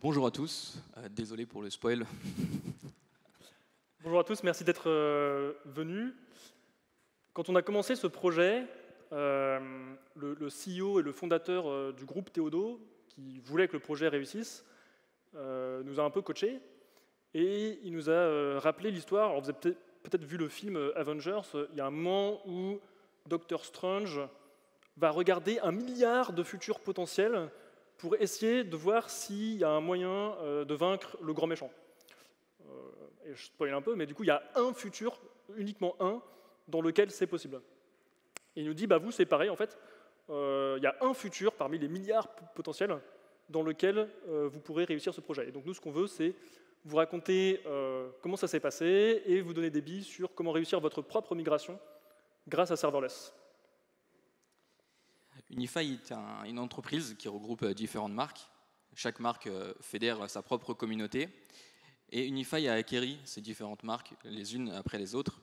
Bonjour à tous, désolé pour le spoil. Bonjour à tous, merci d'être venus. Quand on a commencé ce projet, le CEO et le fondateur du groupe Théodo, qui voulait que le projet réussisse, nous a un peu coachés et il nous a rappelé l'histoire. Alors vous avez peut-être vu le film Avengers, il y a un moment où Doctor Strange va regarder 1 milliard de futurs potentiels pour essayer de voir s'il y a un moyen de vaincre le grand méchant. Et je spoil un peu, mais du coup, il y a un futur, uniquement un, dans lequel c'est possible. Et il nous dit, bah vous, c'est pareil, en fait, il y a un futur parmi les milliards potentiels dans lequel vous pourrez réussir ce projet. Et donc nous, ce qu'on veut, c'est vous raconter comment ça s'est passé et vous donner des billes sur comment réussir votre propre migration grâce à serverless. Unify est une entreprise qui regroupe différentes marques. Chaque marque fédère sa propre communauté. Et Unify a acquéri ces différentes marques les unes après les autres.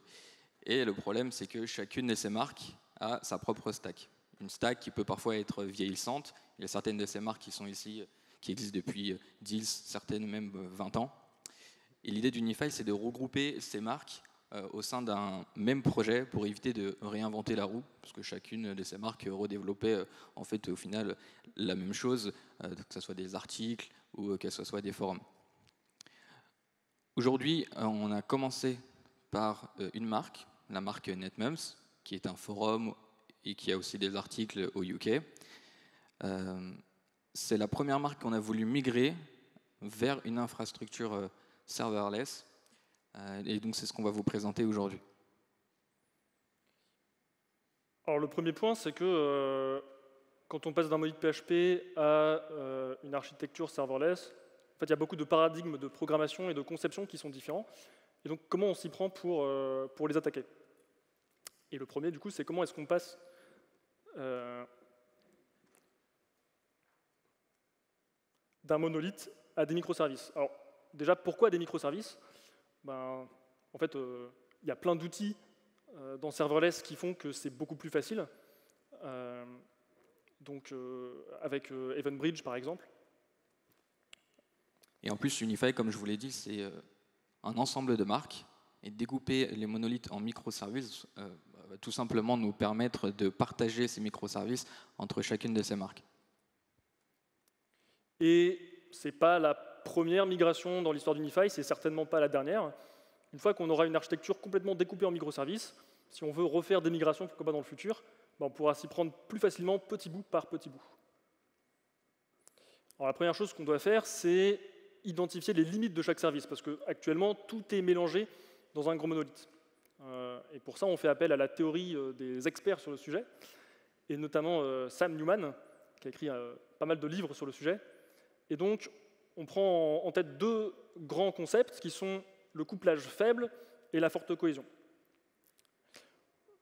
Et le problème, c'est que chacune de ces marques a sa propre stack. Une stack qui peut parfois être vieillissante. Il y a certaines de ces marques qui sont ici, qui existent depuis 10, certaines même 20 ans. Et l'idée d'Unify, c'est de regrouper ces marques au sein d'un même projet pour éviter de réinventer la roue, parce que chacune de ces marques redéveloppait en fait au final la même chose, que ce soit des articles ou que ce soit des forums. Aujourd'hui, on a commencé par une marque, la marque NetMums, qui est un forum et qui a aussi des articles au UK. C'est la première marque qu'on a voulu migrer vers une infrastructure serverless. Et donc, c'est ce qu'on va vous présenter aujourd'hui. Alors, le premier point, c'est que quand on passe d'un monolithe PHP à une architecture serverless, en fait, il y a beaucoup de paradigmes de programmation et de conception qui sont différents. Et donc, comment on s'y prend pour les attaquer? Et le premier, du coup, c'est comment est-ce qu'on passe d'un monolithe à des microservices. Alors, déjà, pourquoi des microservices? En fait, il y a plein d'outils dans serverless qui font que c'est beaucoup plus facile. Avec EventBridge, par exemple. Et en plus, Unify, comme je vous l'ai dit, c'est un ensemble de marques. Et découper les monolithes en microservices va tout simplement nous permettre de partager ces microservices entre chacune de ces marques. Et ce n'est pas la première migration dans l'histoire d'Unify, c'est certainement pas la dernière. Une fois qu'on aura une architecture complètement découpée en microservices, si on veut refaire des migrations, pourquoi pas dans le futur, on pourra s'y prendre plus facilement, petit bout par petit bout. Alors, la première chose qu'on doit faire, c'est identifier les limites de chaque service, parce qu'actuellement, tout est mélangé dans un grand monolithe. Et pour ça, on fait appel à la théorie des experts sur le sujet, et notamment Sam Newman, qui a écrit pas mal de livres sur le sujet. Et donc, on prend en tête deux grands concepts, qui sont le couplage faible et la forte cohésion.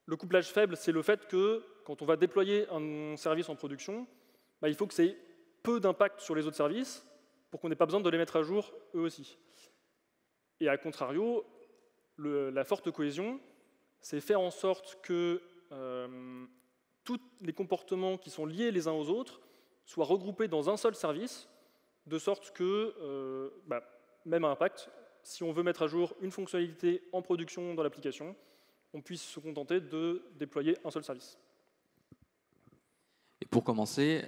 Le couplage faible, c'est le fait que, quand on va déployer un service en production, il faut que ça ait peu d'impact sur les autres services pour qu'on n'ait pas besoin de les mettre à jour eux aussi. Et à contrario, la forte cohésion, c'est faire en sorte que tous les comportements qui sont liés les uns aux autres soient regroupés dans un seul service, de sorte que, même à impact, si on veut mettre à jour une fonctionnalité en production dans l'application, on puisse se contenter de déployer un seul service. Et pour commencer,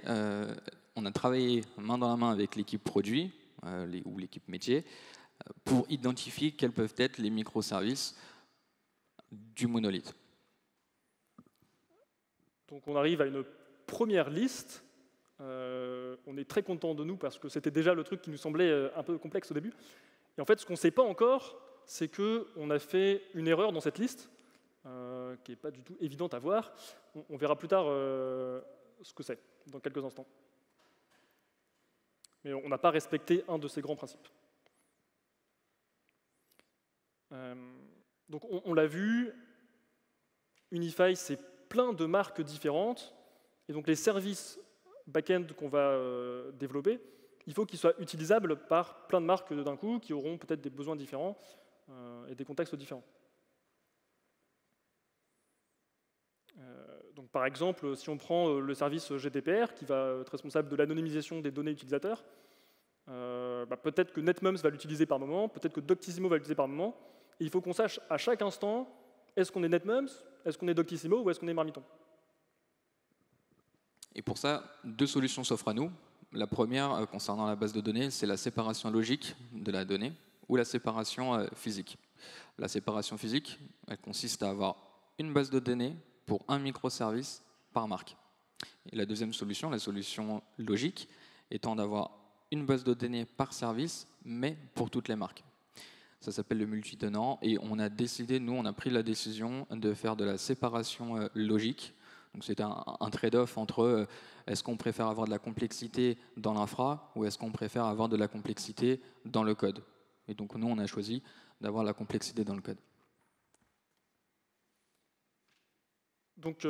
on a travaillé main dans la main avec l'équipe produit ou l'équipe métier pour identifier quels peuvent être les microservices du monolithe. Donc on arrive à une première liste. On est très content de nous parce que c'était déjà le truc qui nous semblait un peu complexe au début. Et en fait, ce qu'on ne sait pas encore, c'est qu'on a fait une erreur dans cette liste, qui n'est pas du tout évidente à voir. On verra plus tard ce que c'est, dans quelques instants. Mais on n'a pas respecté un de ces grands principes. Donc on l'a vu, Unify, c'est plein de marques différentes. Et donc les services back-end qu'on va développer, il faut qu'ils soient utilisables par plein de marques d'un coup, qui auront peut-être des besoins différents et des contextes différents. Donc, par exemple, si on prend le service GDPR, qui va être responsable de l'anonymisation des données utilisateurs, peut-être que NetMums va l'utiliser par moment, peut-être que Doctissimo va l'utiliser par moment. Et il faut qu'on sache à chaque instant, est-ce qu'on est NetMums, est-ce qu'on est Doctissimo ou est-ce qu'on est Marmiton. Et pour ça, deux solutions s'offrent à nous. La première, concernant la base de données, c'est la séparation logique de la donnée ou la séparation physique. La séparation physique, elle consiste à avoir une base de données pour un microservice par marque. Et la deuxième solution, la solution logique, étant d'avoir une base de données par service, mais pour toutes les marques. Ça s'appelle le multitenant et on a décidé, nous, on a pris la décision de faire de la séparation logique. Donc c'est un trade-off entre est-ce qu'on préfère avoir de la complexité dans l'infra ou est-ce qu'on préfère avoir de la complexité dans le code. Et donc nous, on a choisi d'avoir la complexité dans le code. Donc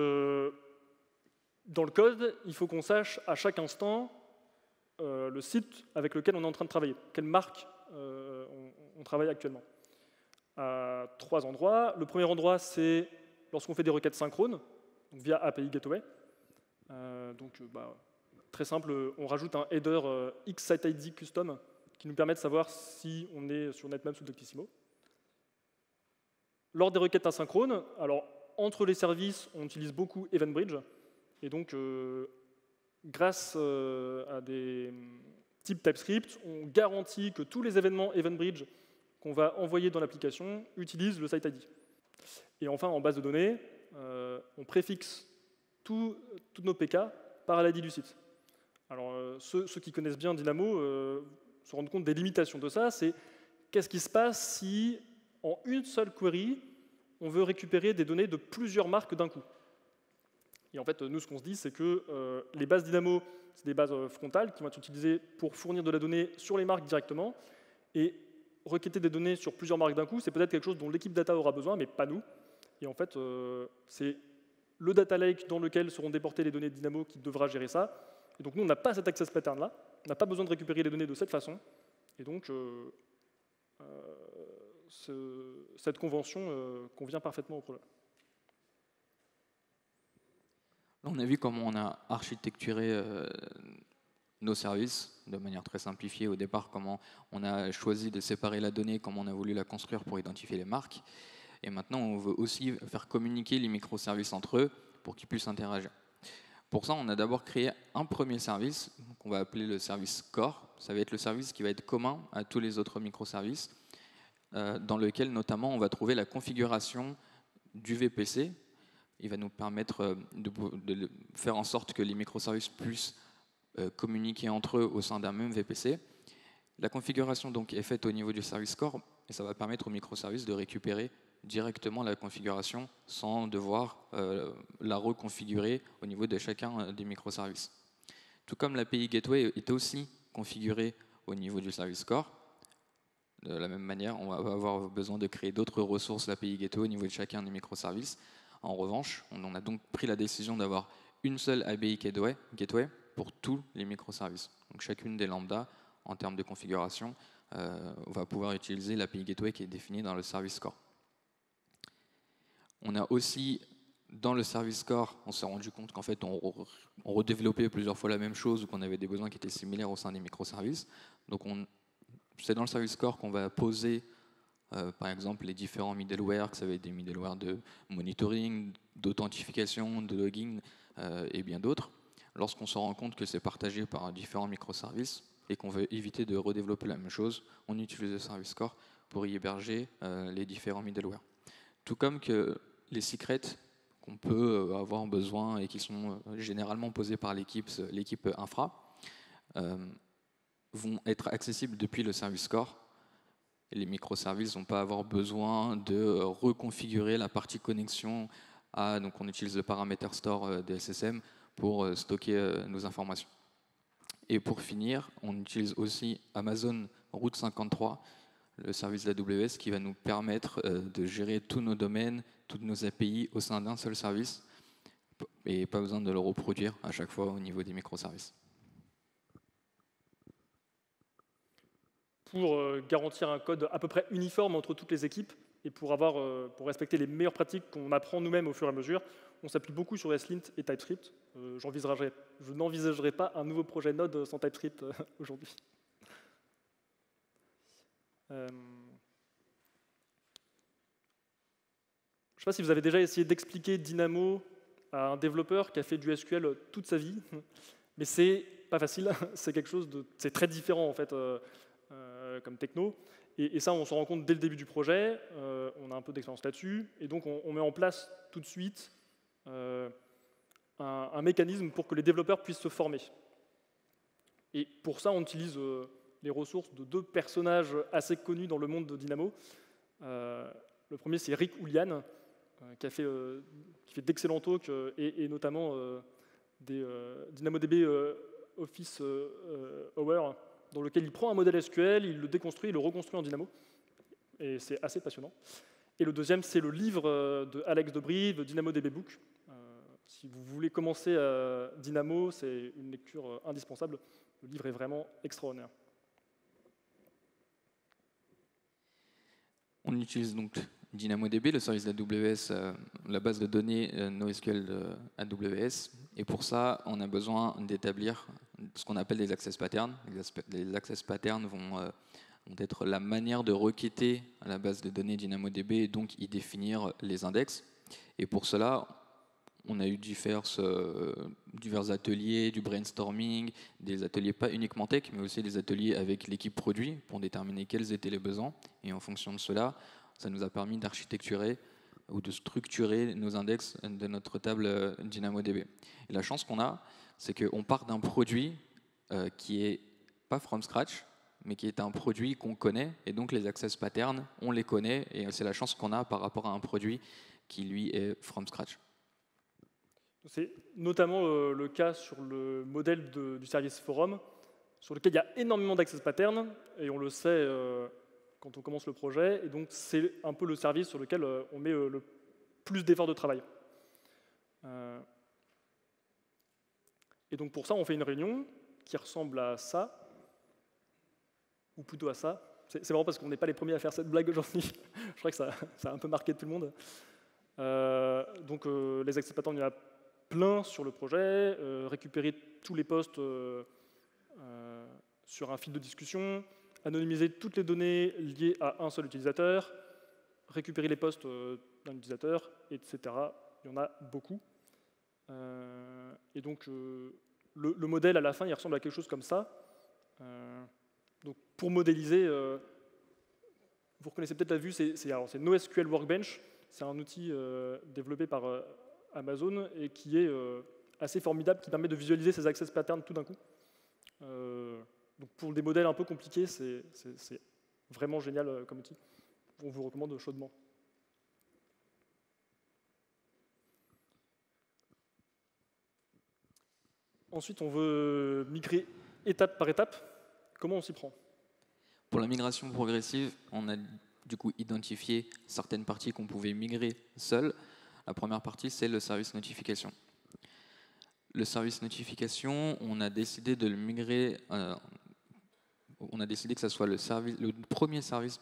dans le code, il faut qu'on sache à chaque instant le site avec lequel on est en train de travailler, quelle marque on travaille actuellement. À 3 endroits. Le premier endroit, c'est lorsqu'on fait des requêtes synchrones, donc via API Gateway. Très simple, on rajoute un header XSiteID custom qui nous permet de savoir si on est sur NetMums ou Doctissimo. Lors des requêtes asynchrones, alors entre les services, on utilise beaucoup EventBridge. Et donc, grâce à des types TypeScript, on garantit que tous les événements EventBridge qu'on va envoyer dans l'application utilisent le SiteID. Et enfin, en base de données, on préfixe tous nos PK par l'ID du site. Alors, ceux qui connaissent bien Dynamo se rendent compte des limitations de ça. C'est qu'est-ce qui se passe si, en une seule query, on veut récupérer des données de plusieurs marques d'un coup. Et en fait, nous, ce qu'on se dit, c'est que les bases Dynamo, c'est des bases frontales qui vont être utilisées pour fournir de la donnée sur les marques directement. Et requêter des données sur plusieurs marques d'un coup, c'est peut-être quelque chose dont l'équipe data aura besoin, mais pas nous. Et en fait, c'est le data lake dans lequel seront déportées les données de Dynamo qui devra gérer ça. Et donc nous, on n'a pas cet access pattern-là. On n'a pas besoin de récupérer les données de cette façon. Et donc, cette convention convient parfaitement au problème. Là, on a vu comment on a architecturé nos services de manière très simplifiée au départ, comment on a choisi de séparer la donnée, comment on a voulu la construire pour identifier les marques. Et maintenant, on veut aussi faire communiquer les microservices entre eux pour qu'ils puissent interagir. Pour ça, on a d'abord créé un premier service qu'on va appeler le service core. Ça va être le service qui va être commun à tous les autres microservices, dans lequel notamment on va trouver la configuration du VPC. Il va nous permettre de faire en sorte que les microservices puissent communiquer entre eux au sein d'un même VPC. La configuration donc est faite au niveau du service core et ça va permettre aux microservices de récupérer directement la configuration sans devoir la reconfigurer au niveau de chacun des microservices. Tout comme l'API Gateway est aussi configurée au niveau du service core, de la même manière, on va avoir besoin de créer d'autres ressources l'API Gateway au niveau de chacun des microservices. En revanche, on a donc pris la décision d'avoir une seule API Gateway pour tous les microservices. Donc chacune des lambdas, en termes de configuration, va pouvoir utiliser l'API Gateway qui est définie dans le service core. On a aussi, dans le service core, on s'est rendu compte qu'en fait, on redéveloppait plusieurs fois la même chose ou qu'on avait des besoins qui étaient similaires au sein des microservices. Donc c'est dans le service core qu'on va poser par exemple les différents middleware, que ça va être des middleware de monitoring, d'authentification, de logging et bien d'autres. Lorsqu'on se rend compte que c'est partagé par différents microservices et qu'on veut éviter de redévelopper la même chose, on utilise le service core pour y héberger les différents middleware. Tout comme que les secrets qu'on peut avoir besoin et qui sont généralement posés par l'équipe infra vont être accessibles depuis le service core. Et les microservices ne vont pas avoir besoin de reconfigurer la partie connexion donc on utilise le paramètre store de SSM pour stocker nos informations. Et pour finir, on utilise aussi Amazon Route 53, le service d'AWS qui va nous permettre de gérer tous nos domaines, toutes nos API au sein d'un seul service et pas besoin de le reproduire à chaque fois au niveau des microservices. Pour garantir un code à peu près uniforme entre toutes les équipes et pour respecter les meilleures pratiques qu'on apprend nous-mêmes au fur et à mesure, on s'appuie beaucoup sur SLint et TypeScript. Je n'envisagerai pas un nouveau projet Node sans TypeScript aujourd'hui. Je ne sais pas si vous avez déjà essayé d'expliquer Dynamo à un développeur qui a fait du SQL toute sa vie, mais c'est pas facile, c'est très différent en fait comme techno, et ça on s'en rend compte dès le début du projet, on a un peu d'expérience là-dessus, et donc on met en place tout de suite un mécanisme pour que les développeurs puissent se former. Et pour ça on utilise les ressources de 2 personnages assez connus dans le monde de Dynamo. Le premier c'est Rick Houlihan, qui fait d'excellents talks et notamment des DynamoDB Office Hour, dans lequel il prend un modèle SQL, il le déconstruit, il le reconstruit en Dynamo. Et c'est assez passionnant. Et le deuxième, c'est le livre de Alex Dobry, DynamoDB Book. Si vous voulez commencer à Dynamo, c'est une lecture indispensable. Le livre est vraiment extraordinaire. On utilise donc DynamoDB, le service d'AWS, la base de données NoSQL de AWS. Et pour ça, on a besoin d'établir ce qu'on appelle des access patterns. Les access patterns vont être la manière de requêter à la base de données DynamoDB et donc y définir les index. Et pour cela, on a eu divers ateliers, du brainstorming, des ateliers pas uniquement tech, mais aussi des ateliers avec l'équipe produit pour déterminer quels étaient les besoins. Et en fonction de cela, ça nous a permis d'architecturer ou de structurer nos index de notre table DynamoDB. Et la chance qu'on a, c'est qu'on part d'un produit qui est pas from scratch, mais qui est un produit qu'on connaît, et donc les access patterns, on les connaît, et c'est la chance qu'on a par rapport à un produit qui, lui, est from scratch. C'est notamment le cas sur le modèle du service forum, sur lequel il y a énormément d'access patterns, et on le sait quand on commence le projet, et donc c'est un peu le service sur lequel on met le plus d'efforts de travail. Et donc pour ça, on fait une réunion qui ressemble à ça, ou plutôt à ça. C'est marrant parce qu'on n'est pas les premiers à faire cette blague aujourd'hui. Je crois que ça a un peu marqué tout le monde. Donc les access patterns, il y en a plein sur le projet, récupérer tous les postes sur un fil de discussion, anonymiser toutes les données liées à un seul utilisateur, récupérer les postes d'un utilisateur, etc. Il y en a beaucoup. Et donc, le modèle, à la fin, il ressemble à quelque chose comme ça. Donc, pour modéliser, vous reconnaissez peut-être la vue, c'est NoSQL Workbench. C'est un outil développé par Amazon et qui est assez formidable, qui permet de visualiser ces access patterns tout d'un coup. Donc pour des modèles un peu compliqués, c'est vraiment génial comme outil. On vous recommande chaudement. Ensuite, on veut migrer étape par étape. Comment on s'y prend? Pour la migration progressive, on a du coup identifié certaines parties qu'on pouvait migrer seul. La première partie, c'est le service notification. Le service notification, on a décidé de le migrer. On a décidé que ça soit le premier service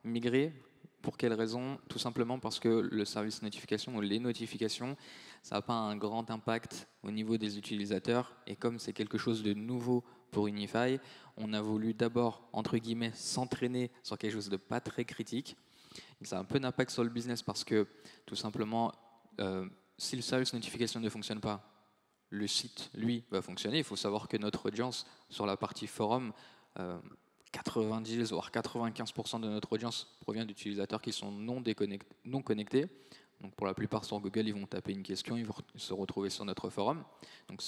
migré. Pour quelle raison? Tout simplement parce que le service notification ou les notifications, ça n'a pas un grand impact au niveau des utilisateurs. Et comme c'est quelque chose de nouveau pour Unify, on a voulu d'abord, entre guillemets, s'entraîner sur quelque chose de pas très critique. Et ça a un peu d'impact sur le business parce que, tout simplement, si le service notification ne fonctionne pas, le site, lui, va fonctionner. Il faut savoir que notre audience sur la partie forum, 90 voire 95% de notre audience provient d'utilisateurs qui sont non connectés. Donc pour la plupart sur Google, ils vont taper une question, ils vont se retrouver sur notre forum. Donc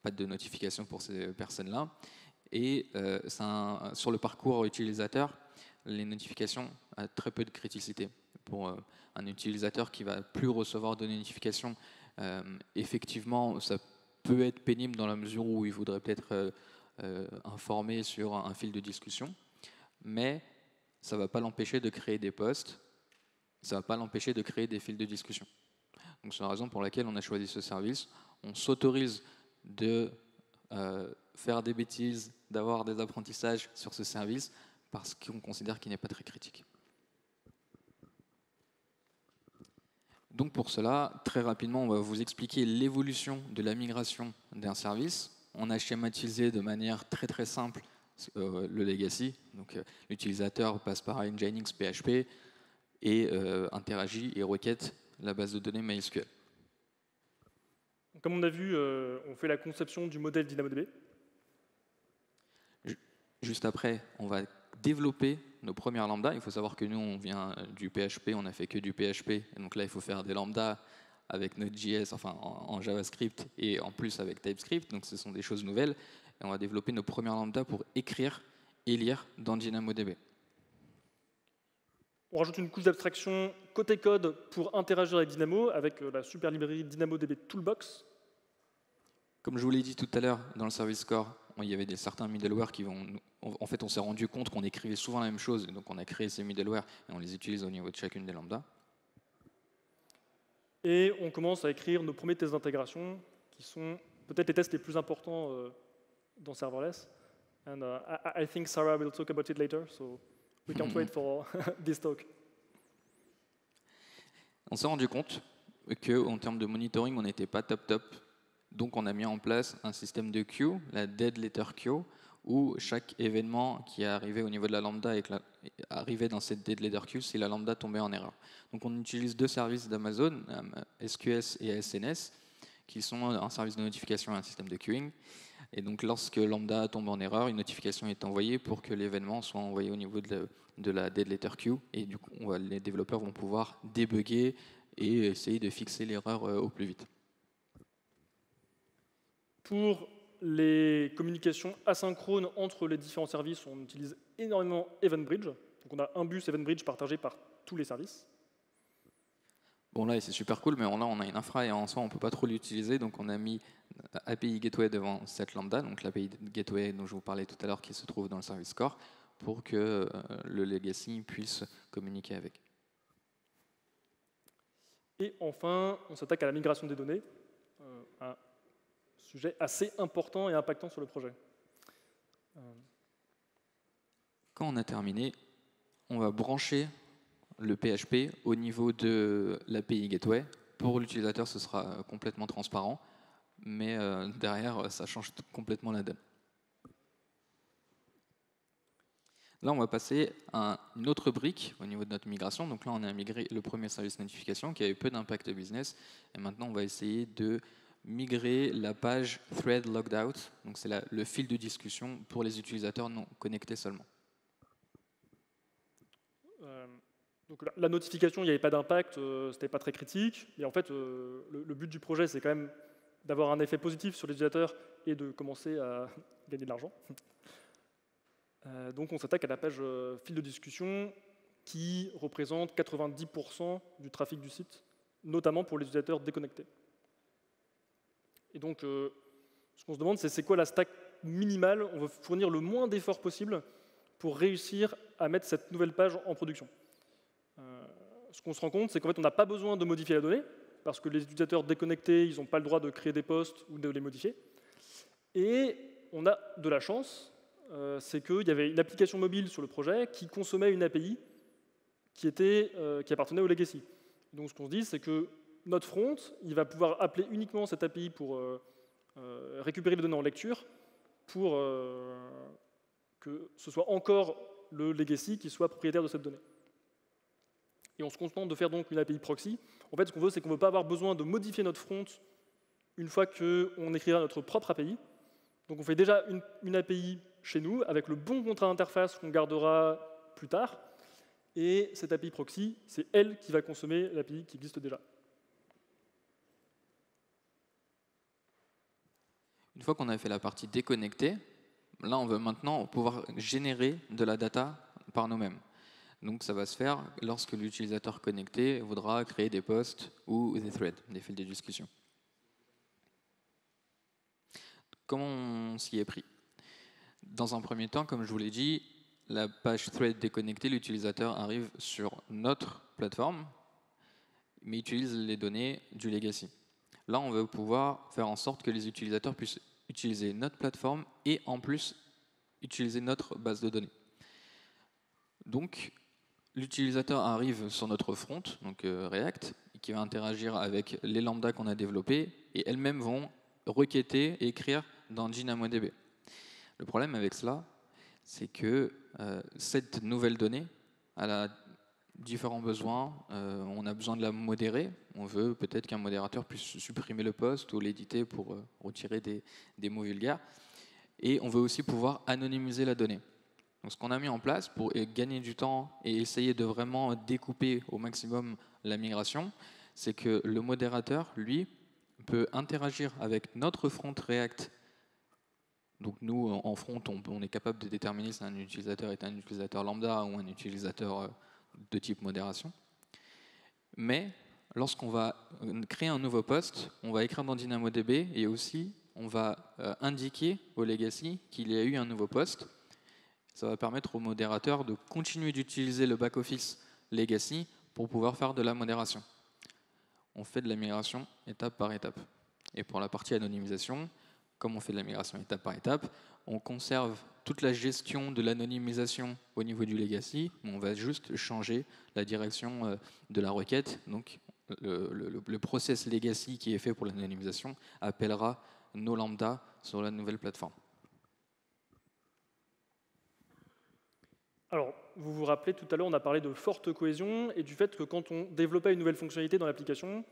pas de notification pour ces personnes-là. Et sur le parcours utilisateur, les notifications ont très peu de criticité. Pour un utilisateur qui va plus recevoir de notifications, effectivement, ça peut être pénible dans la mesure où il voudrait peut-être informer sur un fil de discussion, mais ça ne va pas l'empêcher de créer des posts, ça ne va pas l'empêcher de créer des fils de discussion. Donc c'est la raison pour laquelle on a choisi ce service. On s'autorise de faire des bêtises, d'avoir des apprentissages sur ce service, parce qu'on considère qu'il n'est pas très critique. Donc pour cela, très rapidement, on va vous expliquer l'évolution de la migration d'un service. On a schématisé de manière très très simple le legacy. Donc l'utilisateur passe par Nginx PHP et interagit et requête la base de données MySQL. Comme on a vu, on fait la conception du modèle DynamoDB. Juste après, on va développer nos premières lambdas. Il faut savoir que nous, on vient du PHP, on n'a fait que du PHP. Et donc là, il faut faire des lambdas avec Node.js, enfin en JavaScript et en plus avec TypeScript. Donc ce sont des choses nouvelles. Et on va développer nos premières lambdas pour écrire et lire dans DynamoDB. On rajoute une couche d'abstraction côté code pour interagir avec Dynamo, avec la super librairie DynamoDB Toolbox. Comme je vous l'ai dit tout à l'heure, dans le service core, il y avait certains middleware qui vont... En fait, on s'est rendu compte qu'on écrivait souvent la même chose, donc on a créé ces middleware et on les utilise au niveau de chacune des lambdas. Et on commence à écrire nos premiers tests d'intégration, qui sont peut-être les tests les plus importants dans serverless. And I think Sarah will talk about it later, so we can't wait for this talk. On s'est rendu compte qu'en termes de monitoring, on n'était pas top. Donc on a mis en place un système de queue, la dead letter queue, où chaque événement qui arrivait au niveau de la lambda arrivait dans cette dead letter queue si la lambda tombait en erreur. Donc on utilise deux services d'Amazon, SQS et SNS, qui sont un service de notification et un système de queuing. Et donc lorsque lambda tombe en erreur, une notification est envoyée pour que l'événement soit envoyé au niveau de la dead letter queue. Et du coup, les développeurs vont pouvoir débugger et essayer de fixer l'erreur au plus vite. Pour les communications asynchrones entre les différents services, on utilise énormément EventBridge. Donc on a un bus EventBridge partagé par tous les services. Bon là, c'est super cool, mais là, on a une infra et en soi, on ne peut pas trop l'utiliser. Donc on a mis API Gateway devant cette lambda, donc l'API Gateway dont je vous parlais tout à l'heure qui se trouve dans le service core, pour que le legacy puisse communiquer avec. Et enfin, on s'attaque à la migration des données. Un sujet assez important et impactant sur le projet. Quand on a terminé, on va brancher le PHP au niveau de l'API Gateway. Pour l'utilisateur, ce sera complètement transparent, mais derrière, ça change complètement la donne. Là, on va passer à une autre brique au niveau de notre migration. Donc là, on a migré le premier service notification qui avait peu d'impact business. Et maintenant, on va essayer de migrer la page thread logged out. Donc c'est le fil de discussion pour les utilisateurs non connectés seulement. Donc la notification, il n'y avait pas d'impact, c'était pas très critique. Et en fait, le but du projet, c'est quand même d'avoir un effet positif sur les utilisateurs et de commencer à gagner de l'argent. Donc on s'attaque à la page fil de discussion qui représente 90% du trafic du site, notamment pour les utilisateurs déconnectés. Et donc, ce qu'on se demande, c'est quoi la stack minimale? On veut fournir le moins d'efforts possible pour réussir à mettre cette nouvelle page en production. Ce qu'on se rend compte, c'est qu'en fait, on n'a pas besoin de modifier la donnée, parce que les utilisateurs déconnectés, ils n'ont pas le droit de créer des posts ou de les modifier. Et on a de la chance, c'est qu'il y avait une application mobile sur le projet qui consommait une API qui appartenait au legacy. Donc ce qu'on se dit, c'est que notre front, il va pouvoir appeler uniquement cette API pour récupérer les données en lecture, pour que ce soit encore le legacy qui soit propriétaire de cette donnée. Et on se contente de faire donc une API proxy. En fait, ce qu'on veut, c'est qu'on ne veut pas avoir besoin de modifier notre front une fois qu'on écrira notre propre API. Donc on fait déjà une API chez nous avec le bon contrat d'interface qu'on gardera plus tard. Et cette API proxy, c'est elle qui va consommer l'API qui existe déjà. Une fois qu'on a fait la partie déconnectée, là on veut maintenant pouvoir générer de la data par nous-mêmes. Donc ça va se faire lorsque l'utilisateur connecté voudra créer des posts ou des threads, des fils de discussion. Comment on s'y est pris? Dans un premier temps, comme je vous l'ai dit, la page thread déconnectée, l'utilisateur arrive sur notre plateforme, mais utilise les données du legacy. Là, on veut pouvoir faire en sorte que les utilisateurs puissent utiliser notre plateforme et en plus utiliser notre base de données. Donc, l'utilisateur arrive sur notre front, donc React, qui va interagir avec les lambdas qu'on a développés et elles-mêmes vont requêter et écrire dans DynamoDB. Le problème avec cela, c'est que cette nouvelle donnée, elle a différents besoins. On a besoin de la modérer. On veut peut-être qu'un modérateur puisse supprimer le post ou l'éditer pour retirer des mots vulgaires. Et on veut aussi pouvoir anonymiser la donnée. Donc, ce qu'on a mis en place pour gagner du temps et essayer de vraiment découper au maximum la migration, c'est que le modérateur, lui, peut interagir avec notre front React. Donc nous, en front, on est capable de déterminer si un utilisateur est un utilisateur lambda ou un utilisateur de type modération. Mais lorsqu'on va créer un nouveau poste, on va écrire dans DynamoDB et aussi on va indiquer au legacy qu'il y a eu un nouveau poste. Ça va permettre au modérateur de continuer d'utiliser le back-office legacy pour pouvoir faire de la modération. On fait de la migration étape par étape. Et pour la partie anonymisation, comme on fait de la migration étape par étape, on conserve toute la gestion de l'anonymisation au niveau du legacy, mais on va juste changer la direction de la requête. Donc le process legacy qui est fait pour l'anonymisation appellera nos lambda sur la nouvelle plateforme. Alors, vous vous rappelez, tout à l'heure, on a parlé de forte cohésion et du fait que quand on développait une nouvelle fonctionnalité dans l'application,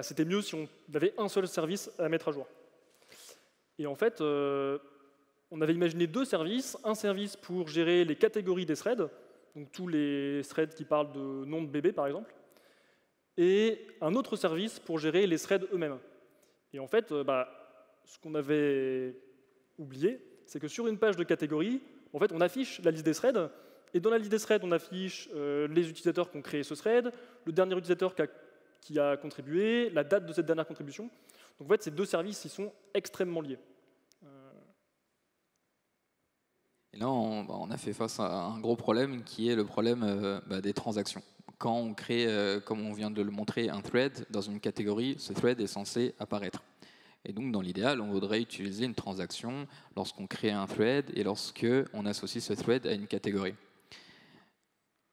c'était mieux si on avait un seul service à mettre à jour. Et en fait, on avait imaginé deux services. Un service pour gérer les catégories des threads, donc tous les threads qui parlent de nom de bébé, par exemple, et un autre service pour gérer les threads eux-mêmes. Et en fait, ce qu'on avait oublié, c'est que sur une page de catégorie, en fait, on affiche la liste des threads, et dans la liste des threads, on affiche les utilisateurs qui ont créé ce thread, le dernier utilisateur qui a contribué, la date de cette dernière contribution. Donc en fait, ces deux services, ils sont extrêmement liés. Et là, on a fait face à un gros problème qui est le problème des transactions. Quand on crée, comme on vient de le montrer, un thread dans une catégorie, ce thread est censé apparaître. Et donc, dans l'idéal, on voudrait utiliser une transaction lorsqu'on crée un thread et lorsqu'on associe ce thread à une catégorie.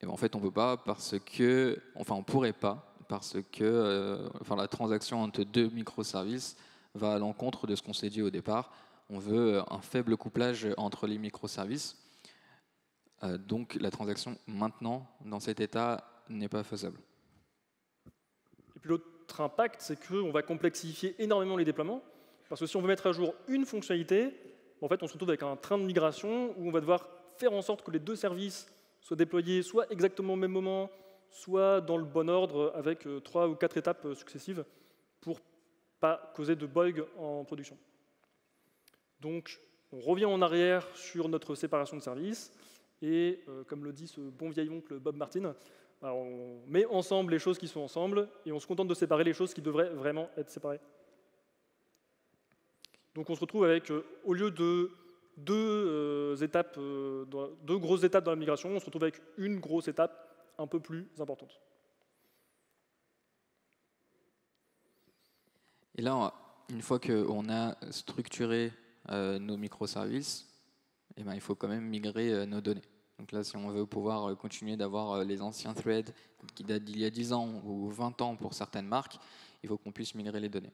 Et en fait, on ne peut pas parce que, enfin, on ne pourrait pas parce que la transaction entre deux microservices va à l'encontre de ce qu'on s'est dit au départ. On veut un faible couplage entre les microservices. Donc, la transaction maintenant, dans cet état, n'est pas faisable. Et puis l'autre impact, c'est qu'on va complexifier énormément les déploiements, parce que si on veut mettre à jour une fonctionnalité, en fait, on se retrouve avec un train de migration où on va devoir faire en sorte que les deux services soient déployés soit exactement au même moment, soit dans le bon ordre avec 3 ou 4 étapes successives pour pas causer de bugs en production. Donc, on revient en arrière sur notre séparation de services et, comme le dit ce bon vieil oncle Bob Martin, on met ensemble les choses qui sont ensemble et on se contente de séparer les choses qui devraient vraiment être séparées. Donc, on se retrouve avec, au lieu de deux grosses étapes dans la migration, on se retrouve avec une grosse étape un peu plus importante. Et là, une fois qu'on a structuré nos microservices, il faut quand même migrer nos données. Donc là, si on veut pouvoir continuer d'avoir les anciens threads qui datent d'il y a 10 ans ou 20 ans pour certaines marques, il faut qu'on puisse migrer les données.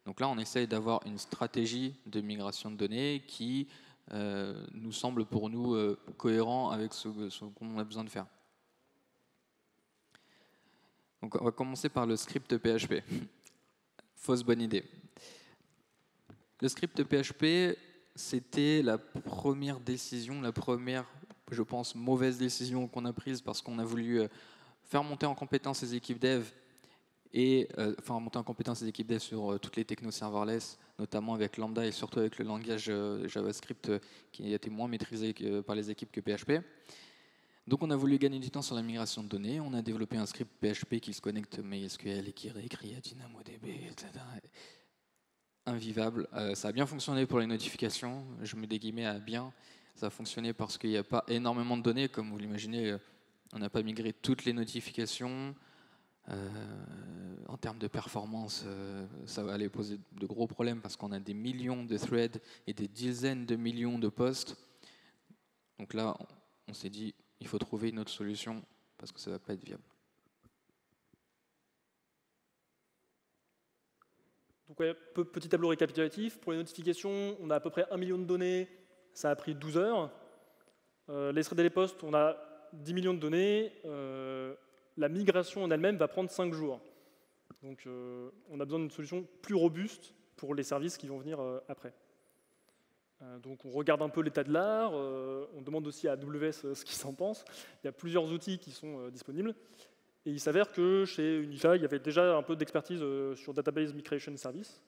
Donc là, on essaye d'avoir une stratégie de migration de données qui nous semble pour nous cohérent avec ce qu'on a besoin de faire. Donc on va commencer par le script PHP. Fausse bonne idée. Le script PHP, c'était la première décision, la première, je pense, mauvaise décision qu'on a prise parce qu'on a voulu faire monter en compétence les équipes dev et monter en compétence les équipes dev sur toutes les technos serverless, notamment avec Lambda et surtout avec le langage JavaScript qui a été moins maîtrisé par les équipes que PHP. Donc on a voulu gagner du temps sur la migration de données, on a développé un script PHP qui se connecte à MySQL et qui réécrit à DynamoDB, etc. Invivable. Ça a bien fonctionné pour les notifications, je mets des guillemets à bien. Ça a fonctionné parce qu'il n'y a pas énormément de données, comme vous l'imaginez, on n'a pas migré toutes les notifications. En termes de performance, ça va aller poser de gros problèmes parce qu'on a des millions de threads et des dizaines de millions de posts. Donc là, on s'est dit, il faut trouver une autre solution parce que ça ne va pas être viable. Donc, petit tableau récapitulatif. Pour les notifications, on a à peu près 1 million de données. Ça a pris 12 heures. Les threads et les posts, on a 10 millions de données. La migration en elle-même va prendre 5 jours. Donc on a besoin d'une solution plus robuste pour les services qui vont venir après. Donc on regarde un peu l'état de l'art, on demande aussi à AWS ce qu'ils en pensent. Il y a plusieurs outils qui sont disponibles. Et il s'avère que chez Unify, il y avait déjà un peu d'expertise sur Database Migration Service.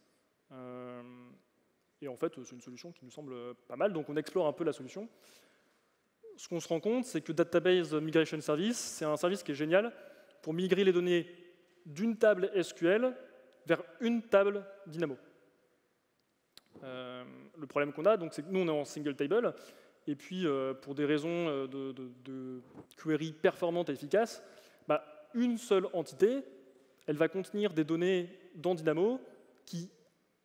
Et en fait, c'est une solution qui nous semble pas mal, donc on explore un peu la solution. Ce qu'on se rend compte, c'est que Database Migration Service, c'est un service qui est génial pour migrer les données d'une table SQL vers une table Dynamo. Le problème qu'on a, c'est que nous, on est en single table, et puis pour des raisons de query performante et efficace, une seule entité, elle va contenir des données dans Dynamo qui,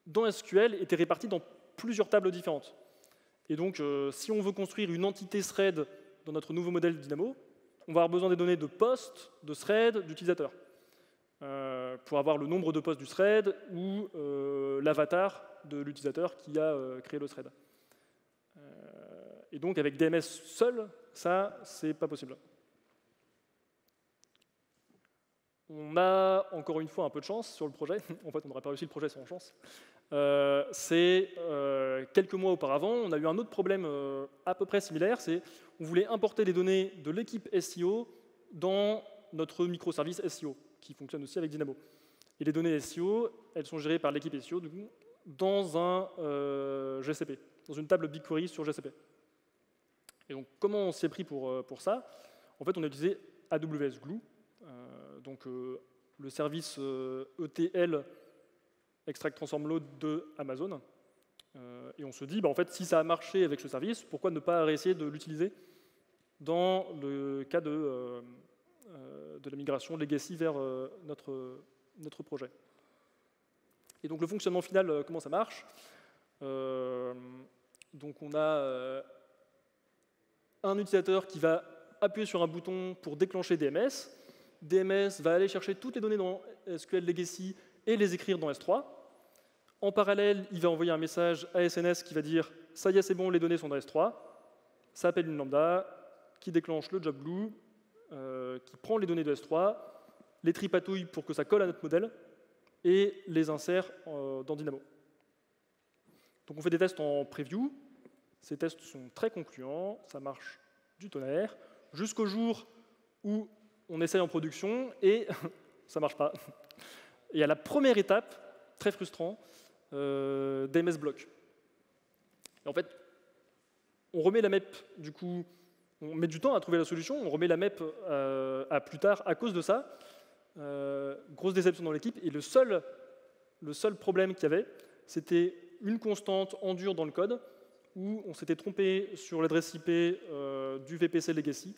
dans SQL, étaient réparties dans plusieurs tables différentes. Et donc, si on veut construire une entité thread dans notre nouveau modèle Dynamo, on va avoir besoin des données de poste, de thread, d'utilisateur, pour avoir le nombre de postes du thread ou l'avatar de l'utilisateur qui a créé le thread. Et donc, avec DMS seul, ça, c'est pas possible. On a encore une fois un peu de chance sur le projet. En fait, on n'aurait pas réussi le projet sans chance. C'est quelques mois auparavant, on a eu un autre problème à peu près similaire, c'est on voulait importer les données de l'équipe SEO dans notre microservice SEO, qui fonctionne aussi avec Dynamo. Et les données SEO, elles sont gérées par l'équipe SEO du coup, dans un GCP, dans une table BigQuery sur GCP. Et donc, comment on s'y est pris pour ça? En fait, on a utilisé AWS Glue, le service ETL Extract Transform Load de Amazon. Et on se dit, en fait, si ça a marché avec ce service, pourquoi ne pas essayer de l'utiliser dans le cas de la migration legacy vers notre projet. Et donc le fonctionnement final, comment ça marche? Donc on a un utilisateur qui va appuyer sur un bouton pour déclencher DMS. DMS va aller chercher toutes les données dans SQL Legacy et les écrire dans S3. En parallèle, il va envoyer un message à SNS qui va dire « ça y est, c'est bon, les données sont dans S3 ». Ça appelle une lambda qui déclenche le job glue, qui prend les données de S3, les tripatouille pour que ça colle à notre modèle et les insère dans Dynamo. Donc on fait des tests en preview. Ces tests sont très concluants, ça marche du tonnerre, jusqu'au jour où on essaye en production et ça ne marche pas. Et à la première étape, très frustrant, DMS bloque. Et en fait, on remet la map, du coup, on met du temps à trouver la solution, on remet la map à plus tard à cause de ça. Grosse déception dans l'équipe. Et le seul problème qu'il y avait, c'était une constante en dur dans le code où on s'était trompé sur l'adresse IP du VPC Legacy.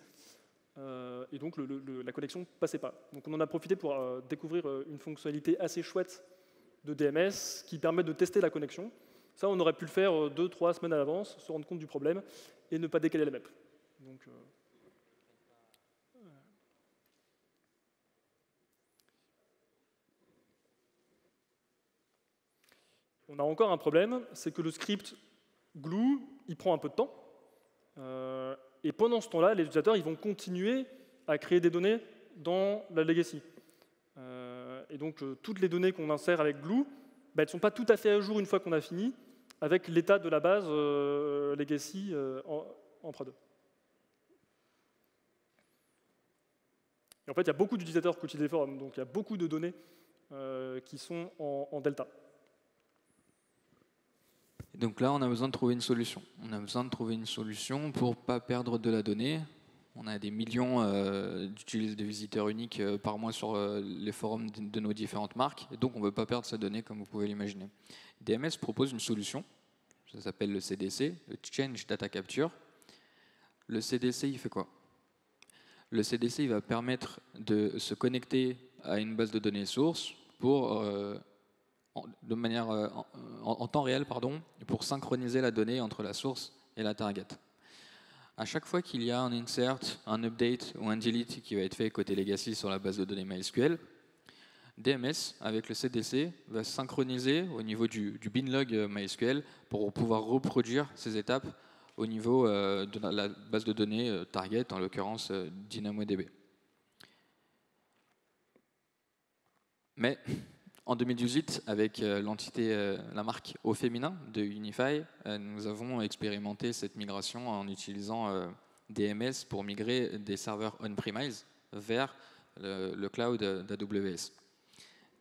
Et donc la connexion ne passait pas. Donc on en a profité pour découvrir une fonctionnalité assez chouette de DMS qui permet de tester la connexion. Ça, on aurait pu le faire 2-3 semaines à l'avance, se rendre compte du problème et ne pas décaler la map. Donc, on a encore un problème, c'est que le script glue, il prend un peu de temps. Et pendant ce temps-là, les utilisateurs ils vont continuer à créer des données dans la legacy. Et donc, toutes les données qu'on insère avec glue, elles ne sont pas tout à fait à jour une fois qu'on a fini avec l'état de la base legacy en prod. Et en fait, il y a beaucoup d'utilisateurs qui utilisent les forums, donc il y a beaucoup de données qui sont en delta. Donc là, on a besoin de trouver une solution. On a besoin de trouver une solution pour ne pas perdre de la donnée. On a des millions de visiteurs uniques par mois sur les forums de nos différentes marques, et donc on ne veut pas perdre sa donnée comme vous pouvez l'imaginer. DMS propose une solution, ça s'appelle le CDC, le Change Data Capture. Le CDC, il fait quoi? Le CDC il va permettre de se connecter à une base de données source pour, en temps réel, pour synchroniser la donnée entre la source et la target. À chaque fois qu'il y a un insert, un update ou un delete qui va être fait côté legacy sur la base de données MySQL, DMS, avec le CDC, va synchroniser au niveau du binlog MySQL pour pouvoir reproduire ces étapes au niveau de la base de données target, en l'occurrence DynamoDB. Mais en 2018, avec la marque au féminin de Unify, nous avons expérimenté cette migration en utilisant DMS pour migrer des serveurs on-premise vers le cloud d'AWS.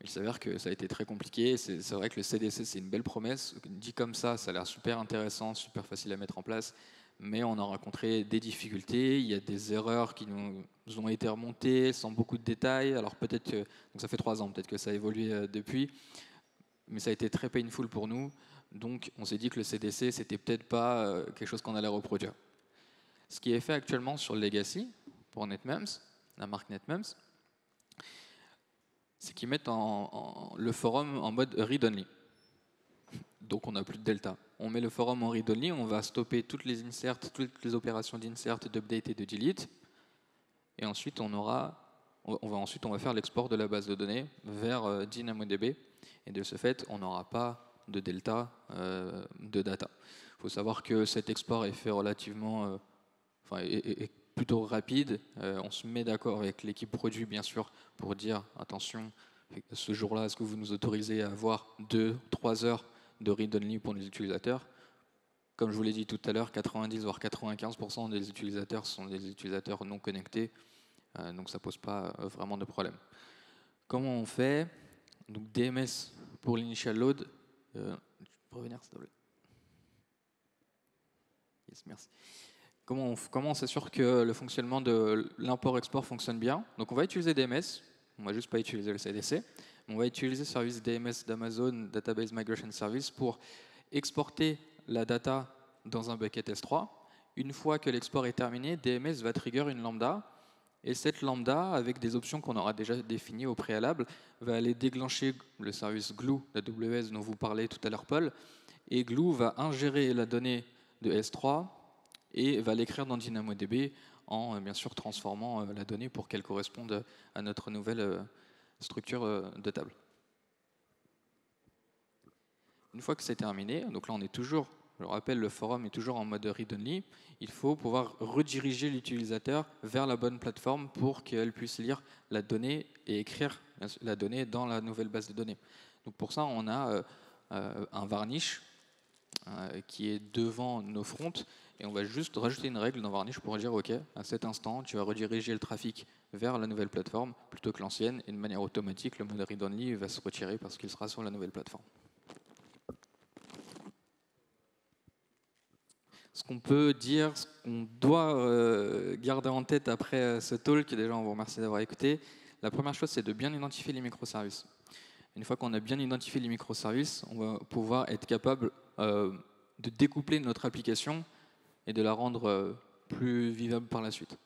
Il s'avère que ça a été très compliqué. C'est vrai que le CDC, c'est une belle promesse. Dit comme ça a l'air super intéressant, super facile à mettre en place. Mais on a rencontré des difficultés. Il y a des erreurs qui nous ont été remontées sans beaucoup de détails. Alors peut-être que, donc ça fait 3 ans, peut-être que ça a évolué depuis. Mais ça a été très painful pour nous. Donc on s'est dit que le CDC, c'était peut-être pas quelque chose qu'on allait reproduire. Ce qui est fait actuellement sur le Legacy, pour NetMems, la marque NetMems, c'est qu'ils mettent le forum en mode read-only. Donc on n'a plus de delta. On met le forum en read-only, on va stopper toutes les inserts, toutes les opérations d'insert, d'update et de delete. Et ensuite on va faire l'export de la base de données vers DynamoDB. Et de ce fait, on n'aura pas de delta de data. Il faut savoir que cet export est fait relativement, est plutôt rapide. On se met d'accord avec l'équipe produit, bien sûr, pour dire attention, ce jour-là, est-ce que vous nous autorisez à avoir 2-3 heures de read-only pour les utilisateurs? Comme je vous l'ai dit tout à l'heure, 90 voire 95% des utilisateurs sont des utilisateurs non connectés, donc ça ne pose pas vraiment de problème. Comment on fait? Donc DMS pour l'initial load. Tu peux revenir, s'il te plaît? Yes, merci. Comment on s'assure que le fonctionnement de l'import-export fonctionne bien? Donc on va utiliser DMS, on ne va juste pas utiliser le CDC. On va utiliser le service DMS d'Amazon, Database Migration Service, pour exporter la data dans un bucket S3. Une fois que l'export est terminé, DMS va trigger une lambda. Et cette lambda, avec des options qu'on aura déjà définies au préalable, va aller déclencher le service Glue d'AWS dont vous parlez tout à l'heure, Paul. Et Glue va ingérer la donnée de S3 et va l'écrire dans DynamoDB en bien sûr transformant la donnée pour qu'elle corresponde à notre nouvelle structure de table. Une fois que c'est terminé, donc là on est toujours, je le rappelle, le forum est toujours en mode read-only, il faut pouvoir rediriger l'utilisateur vers la bonne plateforme pour qu'elle puisse lire la donnée et écrire la donnée dans la nouvelle base de données. Donc pour ça, on a un varnish qui est devant nos fronts, et on va juste rajouter une règle dans Varnish pour dire ok, à cet instant, tu vas rediriger le trafic vers la nouvelle plateforme plutôt que l'ancienne, et de manière automatique, le mode read-only va se retirer parce qu'il sera sur la nouvelle plateforme. Ce qu'on peut dire, ce qu'on doit garder en tête après ce talk, déjà on vous remercie d'avoir écouté, la première chose c'est de bien identifier les microservices. Une fois qu'on a bien identifié les microservices, on va pouvoir être capable de découpler notre application et de la rendre plus vivable par la suite.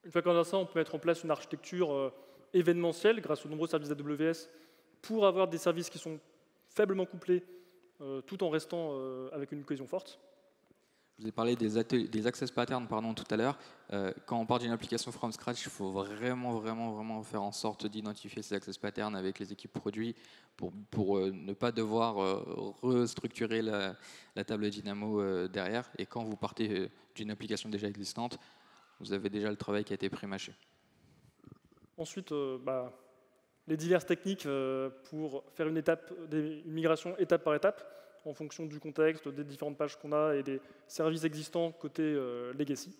Une fois qu'on a ça, on peut mettre en place une architecture événementielle grâce aux nombreux services AWS pour avoir des services qui sont faiblement couplés tout en restant avec une cohésion forte. Je vous ai parlé des access patterns tout à l'heure. Quand on part d'une application from scratch, il faut vraiment faire en sorte d'identifier ces access patterns avec les équipes produits pour ne pas devoir restructurer la table Dynamo derrière. Et quand vous partez d'une application déjà existante, vous avez déjà le travail qui a été pré-mâché. Ensuite, les diverses techniques pour faire une migration étape par étape, en fonction du contexte, des différentes pages qu'on a et des services existants côté legacy.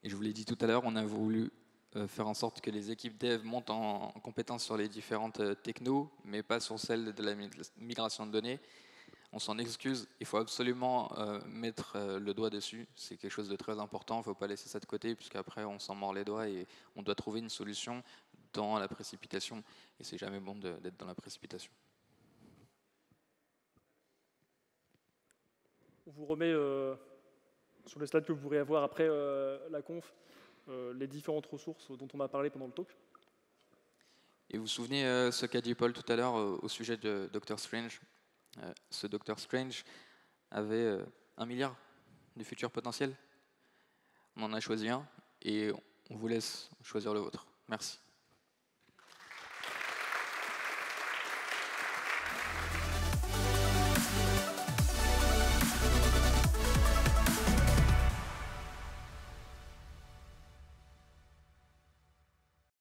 Et je vous l'ai dit tout à l'heure, on a voulu faire en sorte que les équipes dev montent en compétence sur les différentes technos, mais pas sur celle de la migration de données. On s'en excuse, il faut absolument mettre le doigt dessus. C'est quelque chose de très important, il ne faut pas laisser ça de côté, puisqu'après on s'en mord les doigts et on doit trouver une solution dans la précipitation. Et c'est jamais bon d'être dans la précipitation. On vous remet sur les slides que vous pourrez avoir après la conf les différentes ressources dont on a parlé pendant le talk. Et vous vous souvenez ce qu'a dit Paul tout à l'heure au sujet de Dr Strange? Ce Dr Strange avait 1 milliard de futurs potentiels. On en a choisi un et on vous laisse choisir le vôtre. Merci.